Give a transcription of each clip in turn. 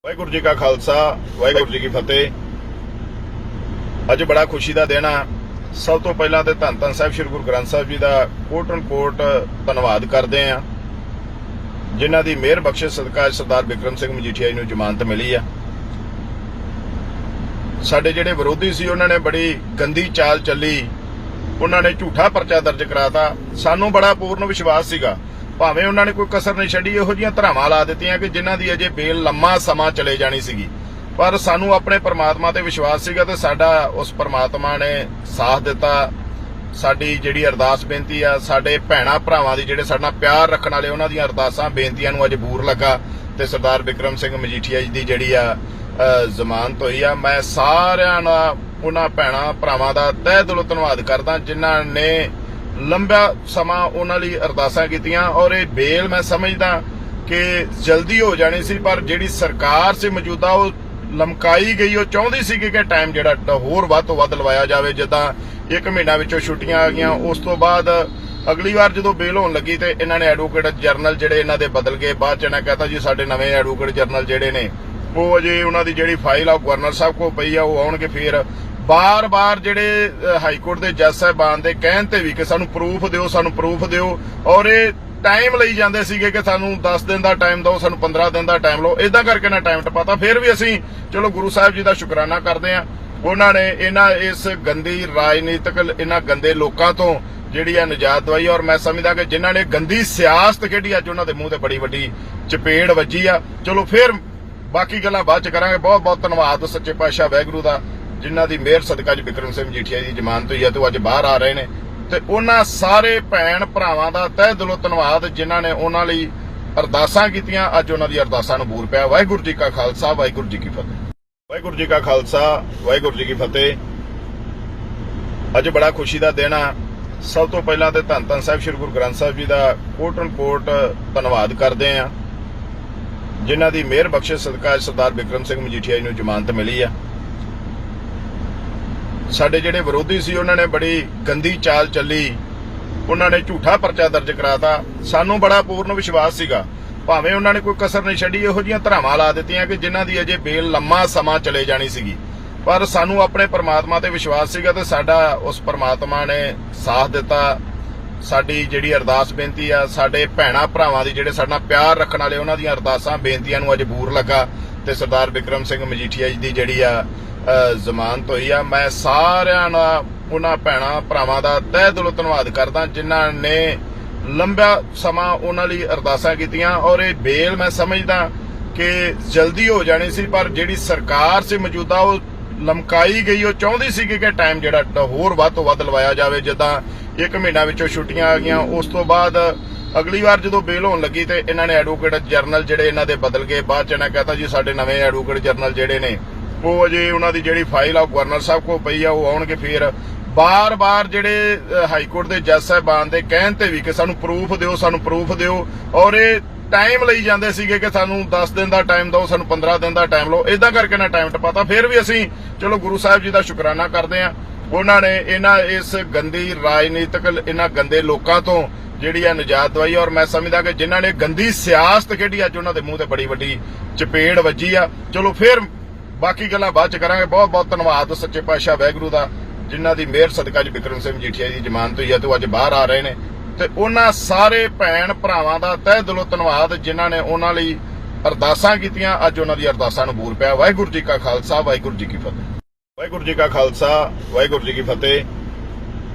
ਵਾਹਿਗੁਰੂ ਜੀ ਕਾ ਖਾਲਸਾ ਵਾਹਿਗੁਰੂ ਜੀ ਕੀ ਫਤਿਹ। ਅੱਜ ਬੜਾ ਖੁਸ਼ੀ ਦਾ ਦਿਨ ਆ। ਸਭ ਤੋਂ ਪਹਿਲਾਂ ਤੇ ਧੰਨ ਧੰਨ ਸਾਹਿਬ ਸ੍ਰੀ ਗੁਰੂ ਗ੍ਰੰਥ ਸਾਹਿਬ ਜੀ ਦਾ ਕੋਟ ਧੰਨਵਾਦ ਕਰਦੇ ਆ, ਜਿਨ੍ਹਾਂ ਦੀ ਮਿਹਰ ਬਖਸ਼ਿਸ਼ ਸਦਕਾ ਸਰਦਾਰ ਬਿਕਰਮ ਸਿੰਘ ਮਜੀਠੀਆ ਜੀ ਨੂੰ ਜ਼ਮਾਨਤ ਮਿਲੀ ਆ। ਸਾਡੇ ਜਿਹੜੇ ਵਿਰੋਧੀ ਸੀ ਉਹਨਾਂ ਨੇ ਬੜੀ ਗੰਦੀ ਚਾਲ ਚੱਲੀ, ਉਹਨਾਂ ਨੇ ਝੂਠਾ ਪਰਚਾ ਦਰਜ ਕਰਾਤਾ। ਸਾਨੂੰ ਬੜਾ ਪੂਰਨ ਵਿਸ਼ਵਾਸ ਸੀਗਾ, ਭਾਵੇਂ ਉਹਨਾਂ ਨੇ ਕੋਈ ਕਸਰ ਨਹੀਂ ਛੱਡੀ, ਇਹੋ ਜਿਹੀਆਂ ਧਰਾਵਾਂ ਲਾ ਦਿੱਤੀਆਂ ਕਿ ਜਿਨ੍ਹਾਂ ਦੀ ਅਜੇ ਬੇਲ ਲੰਮਾ ਸਮਾਂ ਚਲੇ ਜਾਣੀ ਸੀਗੀ, ਪਰ ਸਾਨੂੰ ਆਪਣੇ ਪਰਮਾਤਮਾ ਤੇ ਵਿਸ਼ਵਾਸ ਸੀਗਾ ਤੇ ਸਾਡਾ ਉਸ ਪਰਮਾਤਮਾ ਨੇ ਸਾਥ ਦਿੱਤਾ। ਸਾਡੀ ਜਿਹੜੀ ਅਰਦਾਸ ਬੇਨਤੀ ਆ, ਸਾਡੇ ਭੈਣਾਂ ਭਰਾਵਾਂ ਦੀ ਜਿਹੜੇ ਸਾਡੇ ਨਾਲ ਪਿਆਰ ਰੱਖਣ ਵਾਲੇ, ਉਹਨਾਂ ਦੀਆਂ ਅਰਦਾਸਾਂ ਬੇਨਤੀਆਂ ਨੂੰ ਅੱਜ ਬੂਰ ਲੱਗਾ ਤੇ ਸਰਦਾਰ ਬਿਕਰਮ ਸਿੰਘ ਮਜੀਠੀਆ ਜੀ ਦੀ ਜਿਹੜੀ ਆ ਜ਼ਮਾਨਤ ਹੋਈ ਆ। ਮੈਂ ਸਾਰਿਆਂ ਨਾਲ ਉਹਨਾਂ ਭੈਣਾਂ ਭਰਾਵਾਂ ਦਾ ਤਹਿ ਦਿਲੋਂ ਧੰਨਵਾਦ ਕਰਦਾ ਜਿਨ੍ਹਾਂ ਨੇ ਲੰਬਾ ਸਮਾਂ ਉਹਨਾਂ ਲਈ ਅਰਦਾਸਾਂ ਕੀਤੀਆਂ, ਔਰ ਇਹ ਬੇਲ ਮੈਂ ਸਮਝਦਾ ਕਿ ਜਲਦੀ ਹੋ ਜਾਣੀ ਸੀ, ਪਰ ਜਿਹੜੀ ਸਰਕਾਰ ਸੀ ਮੌਜੂਦਾ ਉਹ ਲਮਕਾਈ ਗਈ। ਉਹ ਚਾਹੁੰਦੀ ਸੀ ਕਿ ਟਾਈਮ ਜਿਹੜਾ ਹੋਰ ਵੱਧ ਤੋਂ ਵੱਧ ਲਵਾਇਆ ਜਾਵੇ। ਜਿੱਦਾਂ 1 ਮਹੀਨਾ ਵਿੱਚੋਂ ਛੁੱਟੀਆਂ ਆ ਗਈਆਂ, ਉਸ ਤੋਂ ਬਾਅਦ ਅਗਲੀ ਵਾਰ ਜਦੋਂ ਬੇਲ ਹੋਣ ਲੱਗੀ ਤੇ ਇਹਨਾਂ ਨੇ ਐਡਵੋਕੇਟ ਜਨਰਲ ਜਿਹੜੇ ਇਹਨਾਂ ਦੇ ਬਦਲ ਗਏ। ਬਾਅਦ ਚ ਇਹਨਾਂ ਕਹਤਾ ਜੀ ਸਾਡੇ ਨਵੇਂ ਐਡਵੋਕੇਟ ਜਨਰਲ ਜਿਹੜੇ ਨੇ ਉਹ ਅਜੇ ਉਹਨਾਂ ਦੀ ਜਿਹੜੀ ਫਾਈਲ ਆ ਗਵਰਨਰ ਸਾਹਿਬ ਕੋਲ ਪਈ ਆ, ਉਹ ਆਉਣਗੇ। ਫਿਰ ਬਾਰ-ਬਾਰ ਜਿਹੜੇ ਹਾਈ ਕੋਰਟ ਦੇ ਜੱਜ ਸਾਹਿਬਾਨ ਦੇ ਕਹਿਣ ਤੇ ਵੀ ਕਿ ਸਾਨੂੰ ਪ੍ਰੂਫ ਦਿਓ, ਸਾਨੂੰ ਪ੍ਰੂਫ ਦਿਓ, ਔਰ ਇਹ ਟਾਈਮ ਲਈ ਜਾਂਦੇ ਸੀਗੇ ਕਿ ਸਾਨੂੰ 10 ਦਿਨ ਦਾ ਟਾਈਮ ਦਿਓ, ਸਾਨੂੰ 15 ਦਿਨ ਦਾ ਟਾਈਮ ਲਓ। ਇਦਾਂ ਕਰਕੇ ਨਾ ਟਾਈਮ ਟਪਾਤਾ। ਫਿਰ ਵੀ ਅਸੀਂ ਚਲੋ ਗੁਰੂ ਸਾਹਿਬ ਜੀ ਦਾ ਸ਼ੁਕਰਾਨਾ ਕਰਦੇ ਆ, ਉਹਨਾਂ ਨੇ ਇਸ ਗੰਦੀ ਰਾਜਨੀਤਿਕ ਇਹਨਾਂ ਗੰਦੇ ਲੋਕਾਂ ਤੋਂ ਜਿਹੜੀ ਆ ਨਿਜਾਤ ਦਵਾਈ। ਔਰ ਮੈਂ ਸਮਝਦਾ ਕਿ ਜਿਨ੍ਹਾਂ ਨੇ ਗੰਦੀ ਸਿਆਸਤ ਖੇਡੀ, ਅੱਜ ਉਹਨਾਂ ਦੇ ਮੂੰਹ ਤੇ ਬੜੀ ਵੱਡੀ ਚਪੇੜ ਵੱਜੀ ਆ। ਚਲੋ ਫਿਰ ਬਾਕੀ ਗੱਲਾਂ ਬਾਅਦ ਚ ਕਰਾਂਗੇ। ਬਹੁਤ ਬਹੁਤ ਧੰਨਵਾਦ ਸੱਚੇ ਪਾਤਸ਼ਾਹ ਵਾਹਿਗੁਰੂ ਦਾ, ਜਿਨ੍ਹਾਂ ਦੀ ਮਿਹਰ ਸਦਕਾ ਅੱਜ ਬਿਕਰਮ ਸਿੰਘ ਮਜੀਠੀਆ ਦੀ ਜ਼ਮਾਨਤ ਹੋਈ ਹੈ ਤੇ ਉਹ ਅੱਜ ਬਾਹਰ ਆ ਰਹੇ ਨੇ। ਤੇ ਉਹਨਾਂ ਸਾਰੇ ਭੈਣ ਭਰਾਵਾਂ ਦਾ ਤਹਿ ਦਿਲੋਂ ਧੰਨਵਾਦ ਜਿਨ੍ਹਾਂ ਨੇ ਉਹਨਾਂ ਲਈ ਅਰਦਾਸਾਂ ਕੀਤੀਆਂ। ਅੱਜ ਉਹਨਾਂ ਦੀ ਅਰਦਾਸਾਂ ਨੂੰ ਬੂਰ ਪਿਆ। ਵਾਹਿਗੁਰੂ ਜੀ ਕਾ ਖਾਲਸਾ ਵਾਹਿਗੁਰੂ ਜੀ ਕੀ ਫਤਿਹ। ਵਾਹਿਗੁਰੂ ਜੀ ਕਾ ਖਾਲਸਾ ਵਾਹਿਗੁਰੂ ਜੀ ਕੀ ਫਤਿਹ। ਅੱਜ ਬੜਾ ਖੁਸ਼ੀ ਦਾ ਦਿਨ ਆ। ਸਭ ਤੋਂ ਪਹਿਲਾਂ ਤੇ ਧੰਨ ਧੰਨ ਸਾਹਿਬ ਸ੍ਰੀ ਗੁਰੂ ਗ੍ਰੰਥ ਸਾਹਿਬ ਜੀ ਦਾ ਕੋਟ ਧੰਨਵਾਦ ਕਰਦੇ ਆ, ਜਿਨ੍ਹਾਂ ਦੀ ਮਿਹਰ ਬਖਸ਼ਿਸ਼ ਸਦਕਾ ਸਰਦਾਰ ਬਿਕਰਮ ਸਿੰਘ ਮਜੀਠੀਆ ਜੀ ਨੂੰ ਜ਼ਮਾਨਤ ਮਿਲੀ ਆ। ਸਾਡੇ ਜਿਹੜੇ ਵਿਰੋਧੀ ਸੀ ਉਹਨਾਂ ਨੇ ਬੜੀ ਗੰਦੀ ਚਾਲ ਚੱਲੀ, ਉਹਨਾਂ ਨੇ ਝੂਠਾ ਪਰਚਾ ਦਰਜ ਕਰਾਤਾ। ਸਾਨੂੰ ਬੜਾ ਪੂਰਨ ਵਿਸ਼ਵਾਸ ਸੀਗਾ, ਭਾਵੇਂ ਉਹਨਾਂ ਨੇ ਕੋਈ ਕਸਰ ਨਹੀਂ ਛੱਡੀ, ਇਹੋ ਜਿਹੀਆਂ ਧਰਾਵਾਂ ਲਾ ਦਿੱਤੀਆਂ ਕਿ ਜਿਨ੍ਹਾਂ ਦੀ ਅਜੇ ਬੇਲ ਲੰਮਾ ਸਮਾਂ ਚਲੇ ਜਾਣੀ ਸੀਗੀ, ਪਰ ਸਾਨੂੰ ਆਪਣੇ ਪਰਮਾਤਮਾ ਤੇ ਵਿਸ਼ਵਾਸ ਸੀਗਾ ਤੇ ਸਾਡਾ ਉਸ ਪਰਮਾਤਮਾ ਨੇ ਸਾਥ ਦਿੱਤਾ। ਸਾਡੀ ਜਿਹੜੀ ਅਰਦਾਸ ਬੇਨਤੀ ਆ, ਸਾਡੇ ਭੈਣਾਂ ਭਰਾਵਾਂ ਦੀ ਜਿਹੜੇ ਸਾਡੇ ਨਾਲ ਪਿਆਰ ਰੱਖਣ ਵਾਲੇ, ਉਹਨਾਂ ਦੀਆਂ ਅਰਦਾਸਾਂ ਬੇਨਤੀਆਂ ਨੂੰ ਅੱਜ ਬੂਰ ਲੱਗਾ ਤੇ ਸਰਦਾਰ ਬਿਕਰਮ ਸਿੰਘ ਮਜੀਠੀਆ ਜੀ ਦੀ ਜਿਹੜੀ ਆ ਜ਼ਮਾਨਤ ਹੋਈ ਆ। ਮੈਂ ਸਾਰਿਆਂ ਨਾਲ ਉਹਨਾਂ ਭੈਣਾਂ ਭਰਾਵਾਂ ਦਾ ਤਹਿ ਦਿਲੋਂ ਧੰਨਵਾਦ ਕਰਦਾ ਜਿਨ੍ਹਾਂ ਨੇ ਲੰਬਾ ਸਮਾਂ ਉਹਨਾਂ ਲਈ ਅਰਦਾਸਾਂ ਕੀਤੀਆਂ, ਔਰ ਇਹ ਬੇਲ ਮੈਂ ਸਮਝਦਾ ਕਿ ਜਲਦੀ ਹੋ ਜਾਣੀ ਸੀ, ਪਰ ਜਿਹੜੀ ਸਰਕਾਰ ਸੀ ਮੌਜੂਦਾ ਉਹ ਲਮਕਾਈ ਗਈ। ਉਹ ਚਾਹੁੰਦੀ ਸੀ ਕਿ ਟਾਈਮ ਜਿਹੜਾ ਹੋਰ ਵੱਧ ਤੋਂ ਵੱਧ ਲਵਾਇਆ ਜਾਵੇ। ਜਿੱਦਾਂ 1 ਮਹੀਨਾ ਵਿੱਚੋਂ ਛੁੱਟੀਆਂ ਆ ਗਈਆਂ, ਉਸ ਤੋਂ ਬਾਅਦ ਅਗਲੀ ਵਾਰ ਜਦੋਂ ਬੇਲ ਹੋਣ ਲੱਗੀ ਤੇ ਇਹਨਾਂ ਨੇ ਐਡਵੋਕੇਟ ਜਨਰਲ ਜਿਹੜੇ ਇਹਨਾਂ ਦੇ ਬਦਲ ਗਏ। ਬਾਅਦ ਚ ਇਹਨਾਂ ਕਹਤਾ ਜੀ ਸਾਡੇ ਨਵੇਂ ਐਡਵੋਕੇਟ ਜਨਰਲ ਜਿਹੜੇ ਨੇ ਉਹ ਅਜੇ ਉਹਨਾਂ ਦੀ ਜਿਹੜੀ ਫਾਈਲ ਆ ਗਵਰਨਰ ਸਾਹਿਬ ਕੋਲ ਪਈ ਆ, ਉਹ ਆਉਣਗੇ। ਫਿਰ ਬਾਰ-ਬਾਰ ਜਿਹੜੇ ਹਾਈ ਕੋਰਟ ਦੇ ਜੱਜ ਸਾਹਿਬਾਨ ਦੇ ਕਹਿਣ ਤੇ ਵੀ ਕਿ ਸਾਨੂੰ ਪ੍ਰੂਫ ਦਿਓ, ਸਾਨੂੰ ਪ੍ਰੂਫ ਦਿਓ, ਔਰ ਇਹ ਟਾਈਮ ਲਈ ਜਾਂਦੇ ਸੀਗੇ ਕਿ ਸਾਨੂੰ 10 ਦਿਨ ਦਾ ਟਾਈਮ ਦਿਓ, ਸਾਨੂੰ 15 ਦਿਨ ਦਾ ਟਾਈਮ ਲਓ। ਇਦਾਂ ਕਰਕੇ ਨਾ ਟਾਈਮ ਟਪਾਤਾ। ਫਿਰ ਵੀ ਅਸੀਂ ਚਲੋ ਗੁਰੂ ਸਾਹਿਬ ਜੀ ਦਾ ਸ਼ੁਕਰਾਨਾ ਕਰਦੇ ਆ, ਉਹਨਾਂ ਨੇ ਇਸ ਗੰਦੀ ਰਾਜਨੀਤਿਕ ਇਹਨਾਂ ਗੰਦੇ ਲੋਕਾਂ ਤੋਂ ਜਿਹੜੀ ਆ ਨਿਜਾਤ ਦਵਾਈ। ਔਰ ਮੈਂ ਸਮਝਦਾ ਕਿ ਜਿਨ੍ਹਾਂ ਨੇ ਗੰਦੀ ਸਿਆਸਤ ਖੇਡੀ, ਅੱਜ ਉਹਨਾਂ ਦੇ ਮੂੰਹ ਤੇ ਬੜੀ ਵੱਡੀ ਚਪੇੜ ਵੱਜੀ ਆ। ਚਲੋ ਫਿਰ ਬਾਕੀ ਗੱਲਾਂ ਬਾਅਦ ਚ ਕਰਾਂਗੇ। ਬਹੁਤ ਬਹੁਤ ਧੰਨਵਾਦ ਸੱਚੇ ਪਾਤਸ਼ਾਹ ਵਾਹਿਗੁਰੂ ਦਾ, ਜਿਨ੍ਹਾਂ ਦੀ ਮਿਹਰ ਸਦਕਾ ਅੱਜ ਬਿਕਰਮ ਸਿੰਘ ਮਜੀਠੀਆ ਦੀ ਜ਼ਮਾਨਤ ਹੋਈ ਹੈ ਤੇ ਉਹ ਅੱਜ ਬਾਹਰ ਆ ਰਹੇ ਨੇ। ਤੇ ਉਹਨਾਂ ਸਾਰੇ ਭੈਣ ਭਰਾਵਾਂ ਦਾ ਤਹਿ ਦਿਲੋਂ ਧੰਨਵਾਦ ਜਿਨ੍ਹਾਂ ਨੇ ਉਹਨਾਂ ਲਈ ਅਰਦਾਸਾਂ ਕੀਤੀਆਂ। ਅੱਜ ਉਹਨਾਂ ਦੀ ਅਰਦਾਸਾਂ ਨੂੰ ਬੂਰ ਪਿਆ। ਵਾਹਿਗੁਰੂ ਜੀ ਕਾ ਖਾਲਸਾ ਵਾਹਿਗੁਰੂ ਜੀ ਕੀ ਫਤਿਹ। ਵਾਹਿਗੁਰੂ ਜੀ ਕਾ ਖਾਲਸਾ ਵਾਹਿਗੁਰੂ ਜੀ ਕੀ ਫਤਿਹ।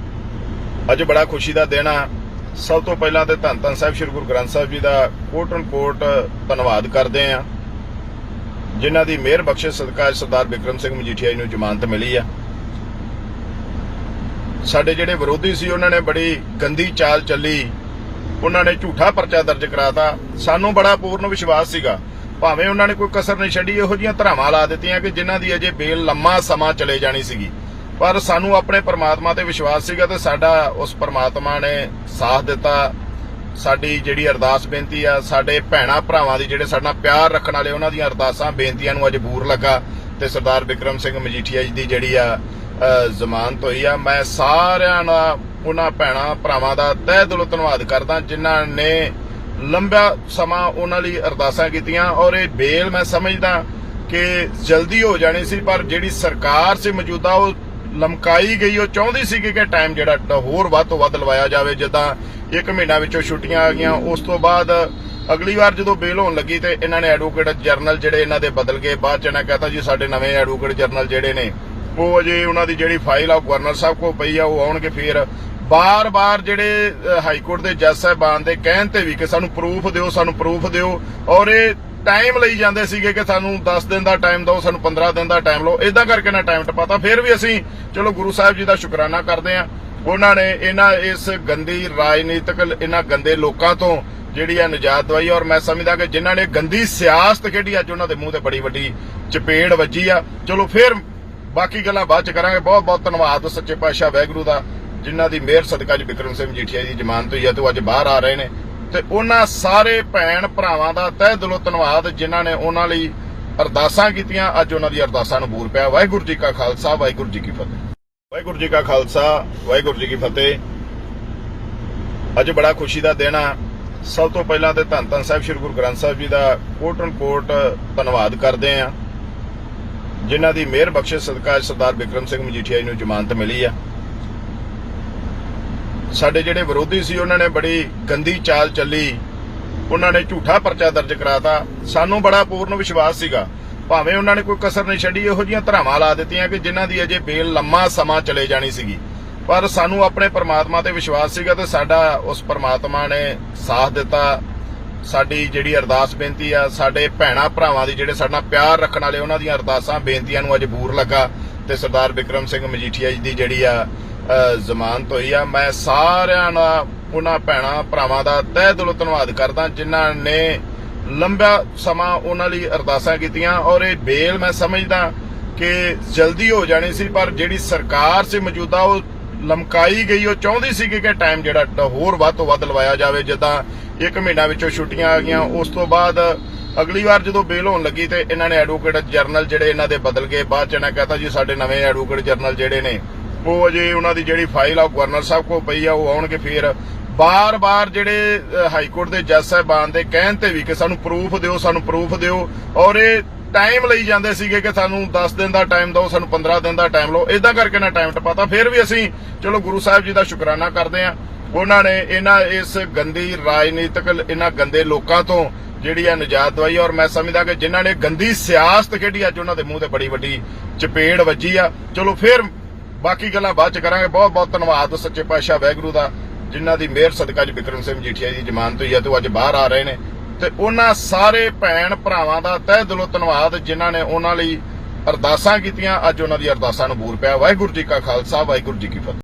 ਅੱਜ ਬੜਾ ਖੁਸ਼ੀ ਦਾ ਦਿਨ ਆ। ਸਭ ਤੋਂ ਪਹਿਲਾਂ ਤੇ ਧੰਨ ਧੰਨ ਸਾਹਿਬ ਸ੍ਰੀ ਗੁਰੂ ਗ੍ਰੰਥ ਸਾਹਿਬ ਜੀ ਦਾ ਕੋਟ ਧੰਨਵਾਦ ਕਰਦੇ ਆ, ਜਿਨ੍ਹਾਂ ਦੀ ਮਿਹਰ ਬਖਸ਼ਿਸ਼ ਸਦਕਾ ਸਰਦਾਰ ਬਿਕਰਮ ਸਿੰਘ ਮਜੀਠੀਆ ਜੀ ਨੂੰ ਜ਼ਮਾਨਤ ਮਿਲੀ ਆ। ਸਾਡੇ ਜਿਹੜੇ ਵਿਰੋਧੀ ਸੀ ਉਹਨਾਂ ਨੇ ਬੜੀ ਗੰਦੀ ਚਾਲ ਚੱਲੀ, ਉਹਨਾਂ ਨੇ ਝੂਠਾ ਪਰਚਾ ਦਰਜ ਕਰਾਤਾ। ਸਾਨੂੰ ਬੜਾ ਪੂਰਨ ਵਿਸ਼ਵਾਸ ਸੀਗਾ, ਭਾਵੇਂ ਉਹਨਾਂ ਨੇ ਕੋਈ ਕਸਰ ਨਹੀਂ ਛੱਡੀ, ਇਹੋ ਜਿਹੀਆਂ ਧਰਾਵਾਂ ਲਾ ਦਿੱਤੀਆਂ ਕਿ ਜਿਨ੍ਹਾਂ ਦੀ ਅਜੇ ਬੇਲ ਲੰਮਾ ਸਮਾਂ ਚਲੇ ਜਾਣੀ ਸੀਗੀ, ਪਰ ਸਾਨੂੰ ਆਪਣੇ ਪਰਮਾਤਮਾ ਤੇ ਵਿਸ਼ਵਾਸ ਸੀਗਾ ਤੇ ਸਾਡਾ ਉਸ ਪਰਮਾਤਮਾ ਨੇ ਸਾਥ ਦਿੱਤਾ। ਸਾਡੀ ਜਿਹੜੀ ਅਰਦਾਸ ਬੇਨਤੀ ਆ, ਸਾਡੇ ਭੈਣਾਂ ਭਰਾਵਾਂ ਦੀ ਜਿਹੜੇ ਸਾਡੇ ਨਾਲ ਪਿਆਰ ਰੱਖਣ ਵਾਲੇ, ਉਹਨਾਂ ਦੀਆਂ ਅਰਦਾਸਾਂ ਬੇਨਤੀਆਂ ਨੂੰ ਅੱਜ ਬੂਰ ਲੱਗਾ ਤੇ ਸਰਦਾਰ ਬਿਕਰਮ ਸਿੰਘ ਮਜੀਠੀਆ ਜੀ ਦੀ ਜਿਹੜੀ ਆ ਜ਼ਮਾਨਤ ਹੋਈ ਆ। ਮੈਂ ਸਾਰਿਆਂ ਨਾਲ ਉਹਨਾਂ ਭੈਣਾਂ ਭਰਾਵਾਂ ਦਾ ਤਹਿ ਦਿਲੋਂ ਧੰਨਵਾਦ ਕਰਦਾ ਜਿਨ੍ਹਾਂ ਨੇ ਲੰਬਾ ਸਮਾਂ ਉਹਨਾਂ ਲਈ ਅਰਦਾਸਾਂ ਕੀਤੀਆਂ, ਔਰ ਇਹ ਬੇਲ ਮੈਂ ਸਮਝਦਾ ਕਿ ਜਲਦੀ ਹੋ ਜਾਣੀ ਸੀ, ਪਰ ਜਿਹੜੀ ਸਰਕਾਰ ਸੀ ਮੌਜੂਦਾ ਉਹ ਲਮਕਾਈ ਗਈ। ਉਹ ਚਾਹੁੰਦੀ ਸੀ ਕਿ ਟਾਈਮ ਜਿਹੜਾ ਹੋਰ ਵੱਧ ਤੋਂ ਵੱਧ ਲਵਾਇਆ ਜਾਵੇ। ਜਿੱਦਾਂ 1 ਮਹੀਨਾ ਵਿੱਚੋਂ ਛੁੱਟੀਆਂ ਆ ਗਈਆਂ, ਉਸ ਤੋਂ ਬਾਅਦ ਅਗਲੀ ਵਾਰ ਜਦੋਂ ਬੇਲ ਹੋਣ ਲੱਗੀ ਤੇ ਇਹਨਾਂ ਨੇ ਐਡਵੋਕੇਟ ਜਨਰਲ ਜਿਹੜੇ ਇਹਨਾਂ ਦੇ ਬਦਲ ਗਏ। ਬਾਅਦ ਚ ਇਹਨਾਂ ਕਹਤਾ ਜੀ ਸਾਡੇ ਨਵੇਂ ਐਡਵੋਕੇਟ ਜਨਰਲ ਜਿਹੜੇ ਨੇ ਉਹ ਅਜੇ ਉਹਨਾਂ ਦੀ ਜਿਹੜੀ ਫਾਈਲ ਆ ਗਵਰਨਰ ਸਾਹਿਬ ਕੋਲ ਪਈ ਆ, ਉਹ ਆਉਣਗੇ। ਫਿਰ ਬਾਰ-ਬਾਰ ਜਿਹੜੇ ਹਾਈ ਕੋਰਟ ਦੇ ਜੱਜ ਸਾਹਿਬਾਨ ਦੇ ਕਹਿਣ ਤੇ ਵੀ ਕਿ ਸਾਨੂੰ ਪ੍ਰੂਫ ਦਿਓ, ਸਾਨੂੰ ਪ੍ਰੂਫ ਦਿਓ, ਔਰ ਇਹ ਟਾਈਮ ਲਈ ਜਾਂਦੇ ਸੀਗੇ ਕਿ ਸਾਨੂੰ 10 ਦਿਨ ਦਾ ਟਾਈਮ ਦਿਓ, ਸਾਨੂੰ 15 ਦਿਨ ਦਾ ਟਾਈਮ ਲਓ। ਇਦਾਂ ਕਰਕੇ ਨਾ ਟਾਈਮ ਟਪਾਤਾ। ਫਿਰ ਵੀ ਅਸੀਂ ਚਲੋ ਗੁਰੂ ਸਾਹਿਬ ਜੀ ਦਾ ਸ਼ੁਕਰਾਨਾ ਕਰਦੇ ਆ, ਉਹਨਾਂ ਨੇ ਇਹਨਾਂ ਇਸ ਗੰਦੀ ਰਾਜਨੀਤਿਕ ਇਹਨਾਂ ਗੰਦੇ ਲੋਕਾਂ ਤੋਂ ਜਿਹੜੀ ਆ ਨਿਜਾਤ ਦਵਾਈ। ਔਰ ਮੈਂ ਸਮਝਦਾ ਕਿ ਜਿਨ੍ਹਾਂ ਨੇ ਗੰਦੀ ਸਿਆਸਤ ਖੇਡੀ, ਅੱਜ ਉਹਨਾਂ ਦੇ ਮੂੰਹ ਤੇ ਬੜੀ ਵੱਡੀ ਚਪੇੜ ਵੱਜੀ ਆ। ਚਲੋ ਫਿਰ ਬਾਕੀ ਗੱਲਾਂ ਬਾਅਦ ਚ ਕਰਾਂਗੇ। ਬਹੁਤ ਬਹੁਤ ਧੰਨਵਾਦ ਸੱਚੇ ਪਾਤਸ਼ਾਹ ਵਾਹਿਗੁਰੂ ਦਾ, ਜਿਨ੍ਹਾਂ ਦੀ ਮਿਹਰ ਸਦਕਾ ਬਿਕਰਮ ਸਿੰਘ ਮਜੀਠੀਆ ਦੀ ਜ਼ਮਾਨਤ ਹੋਈ ਹੈ ਤੇ ਉਹ ਅੱਜ ਬਾਹਰ ਆ ਰਹੇ ਨੇ। ਤੇ ਉਹਨਾਂ ਸਾਰੇ ਭੈਣ ਭਰਾਵਾਂ ਦਾ ਤਹਿ ਦਿਲੋਂ ਧੰਨਵਾਦ ਜਿਨ੍ਹਾਂ ਨੇ ਉਹਨਾਂ ਲਈ ਅਰਦਾਸਾਂ ਕੀਤੀਆਂ। ਅੱਜ ਉਹਨਾਂ ਦੀ ਅਰਦਾਸਾਂ ਨੂੰ ਬੂਰ ਪਿਆ। ਵਾਹਿਗੁਰੂ ਜੀ ਕਾ ਖਾਲਸਾ, ਵਾਹਿਗੁਰੂ ਜੀ ਕੀ ਫਤਿਹ। ਵਾਹਿਗੁਰੂ ਜੀ ਕਾ ਖਾਲਸਾ, ਵਾਹਿਗੁਰੂ ਜੀ ਕੀ ਫਤਿਹ। ਅੱਜ ਬੜਾ ਖੁਸ਼ੀ ਦਾ ਦਿਨ ਆ। ਸਭ ਤੋਂ ਪਹਿਲਾਂ ਤੇ ਧੰਨ ਧੰਨ ਸਾਹਿਬ ਸ੍ਰੀ ਗੁਰੂ ਗ੍ਰੰਥ ਸਾਹਿਬ ਜੀ ਦਾ ਕੋਟ ਧੰਨਵਾਦ ਕਰਦੇ ਆ, ਜਿਨ੍ਹਾਂ ਦੀ ਮਿਹਰ ਬਖਸ਼ਿਸ਼ ਸਦਕਾ ਸਰਦਾਰ ਬਿਕਰਮ ਸਿੰਘ ਮਜੀਠੀਆ ਜੀ ਨੂੰ ਜ਼ਮਾਨਤ ਮਿਲੀ ਆ। ਸਾਡੇ ਜਿਹੜੇ ਵਿਰੋਧੀ ਸੀ ਉਹਨਾਂ ਨੇ ਬੜੀ ਗੰਦੀ ਚਾਲ ਚੱਲੀ, ਉਹਨਾਂ ਨੇ ਝੂਠਾ ਪਰਚਾ ਦਰਜ ਕਰਾਤਾ। ਸਾਨੂੰ ਬੜਾ ਪੂਰਨ ਵਿਸ਼ਵਾਸ ਸੀਗਾ, ਭਾਵੇਂ ਉਹਨਾਂ ਨੇ ਕੋਈ ਕਸਰ ਨਹੀਂ ਛੱਡੀ, ਇਹੋ ਜਿਹੀਆਂ ਧਰਾਵਾਂ ਲਾ ਦਿੱਤੀਆਂ ਕਿ ਜਿਨ੍ਹਾਂ ਦੀ ਅਜੇ ਬੇਲ ਲੰਮਾ ਸਮਾਂ ਚਲੇ ਜਾਣੀ ਸੀਗੀ। ਪਰ ਸਾਨੂੰ ਆਪਣੇ ਪਰਮਾਤਮਾ ਤੇ ਵਿਸ਼ਵਾਸ ਸੀਗਾ ਤੇ ਸਾਡਾ ਉਸ ਪਰਮਾਤਮਾ ਨੇ ਸਾਥ ਦਿੱਤਾ। ਸਾਡੀ ਜਿਹੜੀ ਅਰਦਾਸ ਬੇਨਤੀ ਆ, ਸਾਡੇ ਭੈਣਾ ਭਰਾਵਾਂ ਦੀ ਜਿਹੜੇ ਸਾਡੇ ਨਾਲ ਪਿਆਰ ਰੱਖਣ ਵਾਲੇ, ਉਹਨਾਂ ਦੀਆਂ ਅਰਦਾਸਾਂ ਬੇਨਤੀਆਂ ਨੂੰ ਅੱਜ ਬੂਰ ਲੱਗਾ ਤੇ ਸਰਦਾਰ ਬਿਕਰਮ ਸਿੰਘ ਮਜੀਠੀਆ ਜੀ ਦੀ ਜਿਹੜੀ ਆ ਜ਼ਮਾਨਤ ਹੋਈ ਆ। ਮੈਂ ਸਾਰਿਆਂ ਦਾ, ਉਹਨਾਂ ਭੈਣਾ ਭਰਾਵਾਂ ਦਾ ਤਹਿ ਦਿਲੋਂ ਧੰਨਵਾਦ ਕਰਦਾ ਜਿਨ੍ਹਾਂ ਨੇ ਲੰਬਾ ਸਮਾਂ ਉਹਨਾਂ ਲਈ ਅਰਦਾਸਾਂ ਕੀਤੀਆਂ। ਔਰ ਇਹ ਬੇਲ ਮੈਂ ਸਮਝਦਾ ਕਿ ਜਲਦੀ ਹੋ ਜਾਣੀ ਸੀ, ਪਰ ਜਿਹੜੀ ਸਰਕਾਰ ਸੀ ਮੌਜੂਦਾ ਉਹ ਲਮਕਾਈ ਗਈ। ਉਹ ਚਾਹੁੰਦੀ ਸੀ ਕਿ ਟਾਈਮ ਜਿਹੜਾ ਹੋਰ ਵੱਧ ਤੋਂ ਵੱਧ ਲਵਾਇਆ ਜਾਵੇ। ਜਿੱਦਾਂ 1 ਮਹੀਨਾ ਵਿੱਚੋਂ ਛੁੱਟੀਆਂ ਆ ਗਈਆਂ, ਉਸ ਤੋਂ ਬਾਅਦ ਅਗਲੀ ਵਾਰ ਜਦੋਂ ਬੇਲ ਹੋਣ ਲੱਗੀ ਤੇ ਇਹਨਾਂ ਨੇ ਐਡਵੋਕੇਟ ਜਨਰਲ ਜਿਹੜੇ ਇਹਨਾਂ ਦੇ ਬਦਲ ਗਏ। ਬਾਅਦ ਚ ਇਹਨਾਂ ਕਹਤਾ ਜੀ ਸਾਡੇ ਨਵੇਂ ਐਡਵੋਕੇਟ ਜਨਰਲ ਜਿਹੜੇ ਨੇ ਉਹ ਅਜੇ ਉਹਨਾਂ ਦੀ ਜਿਹੜੀ ਫਾਈਲ ਆ ਗਵਰਨਰ ਸਾਹਿਬ ਕੋਲ ਪਈ ਆ, ਉਹ ਆਉਣਗੇ। ਫਿਰ ਬਾਰ-ਬਾਰ ਜਿਹੜੇ ਹਾਈ ਕੋਰਟ ਦੇ ਜੱਜ ਸਾਹਿਬਾਨ ਦੇ ਕਹਿਣ ਤੇ ਵੀ ਕਿ ਸਾਨੂੰ ਪ੍ਰੂਫ ਦਿਓ, ਸਾਨੂੰ ਪ੍ਰੂਫ ਦਿਓ, ਔਰ ਇਹ ਟਾਈਮ ਲਈ ਜਾਂਦੇ ਸੀਗੇ ਕਿ ਸਾਨੂੰ 10 ਦਿਨ ਦਾ ਟਾਈਮ ਦਿਓ, ਸਾਨੂੰ 15 ਦਿਨ ਦਾ ਟਾਈਮ ਲਓ। ਇਦਾਂ ਕਰਕੇ ਨਾ ਟਾਈਮ ਟਪਾਤਾ। ਫਿਰ ਵੀ ਅਸੀਂ ਚਲੋ ਗੁਰੂ ਸਾਹਿਬ ਜੀ ਦਾ ਸ਼ੁਕਰਾਨਾ ਕਰਦੇ ਆ, ਉਹਨਾਂ ਨੇ ਇਹਨਾਂ ਇਸ ਗੰਦੀ ਰਾਜਨੀਤਿਕ ਇਹਨਾਂ ਗੰਦੇ ਲੋਕਾਂ ਤੋਂ ਜਿਹੜੀ ਆ ਨਿਜਾਤ ਦਵਾਈ। ਔਰ ਮੈਂ ਸਮਝਦਾ ਕਿ ਜਿਨ੍ਹਾਂ ਨੇ ਗੰਦੀ ਸਿਆਸਤ ਖੇਡੀ, ਅੱਜ ਉਹਨਾਂ ਦੇ ਮੂੰਹ ਤੇ ਬੜੀ ਵੱਡੀ ਚਪੇੜ ਵੱਜੀ ਆ। ਚਲੋ ਫਿਰ ਬਾਕੀ ਗੱਲਾਂ ਬਾਅਦ ਚ ਕਰਾਂਗੇ। ਬਹੁਤ ਬਹੁਤ ਧੰਨਵਾਦ ਸੱਚੇ ਪਾਤਸ਼ਾਹ ਵਾਹਿਗੁਰੂ ਦਾ, ਜਿਨ੍ਹਾਂ ਦੀ ਮਿਹਰ ਸਦਕਾ ਬਿਕਰਮ ਸਿੰਘ ਮਜੀਠੀਆ ਦੀ ਜ਼ਮਾਨਤ ਹੋਈ ਹੈ ਤੇ ਉਹ ਅੱਜ ਬਾਹਰ ਆ ਰਹੇ ਨੇ। ਤੇ ਉਹਨਾਂ ਸਾਰੇ ਭੈਣ ਭਰਾਵਾਂ ਦਾ ਤਹਿ ਦਿਲੋਂ ਧੰਨਵਾਦ ਜਿਨ੍ਹਾਂ ਨੇ ਉਹਨਾਂ ਲਈ ਅਰਦਾਸਾਂ ਕੀਤੀਆਂ। ਅੱਜ ਉਹਨਾਂ ਦੀ ਅਰਦਾਸਾਂ ਨੂੰ ਬੂਰ ਪਿਆ। ਵਾਹਿਗੁਰੂ ਜੀ ਕਾ ਖਾਲਸਾ, ਵਾਹਿਗੁਰੂ ਜੀ ਕੀ ਫਤਿਹ।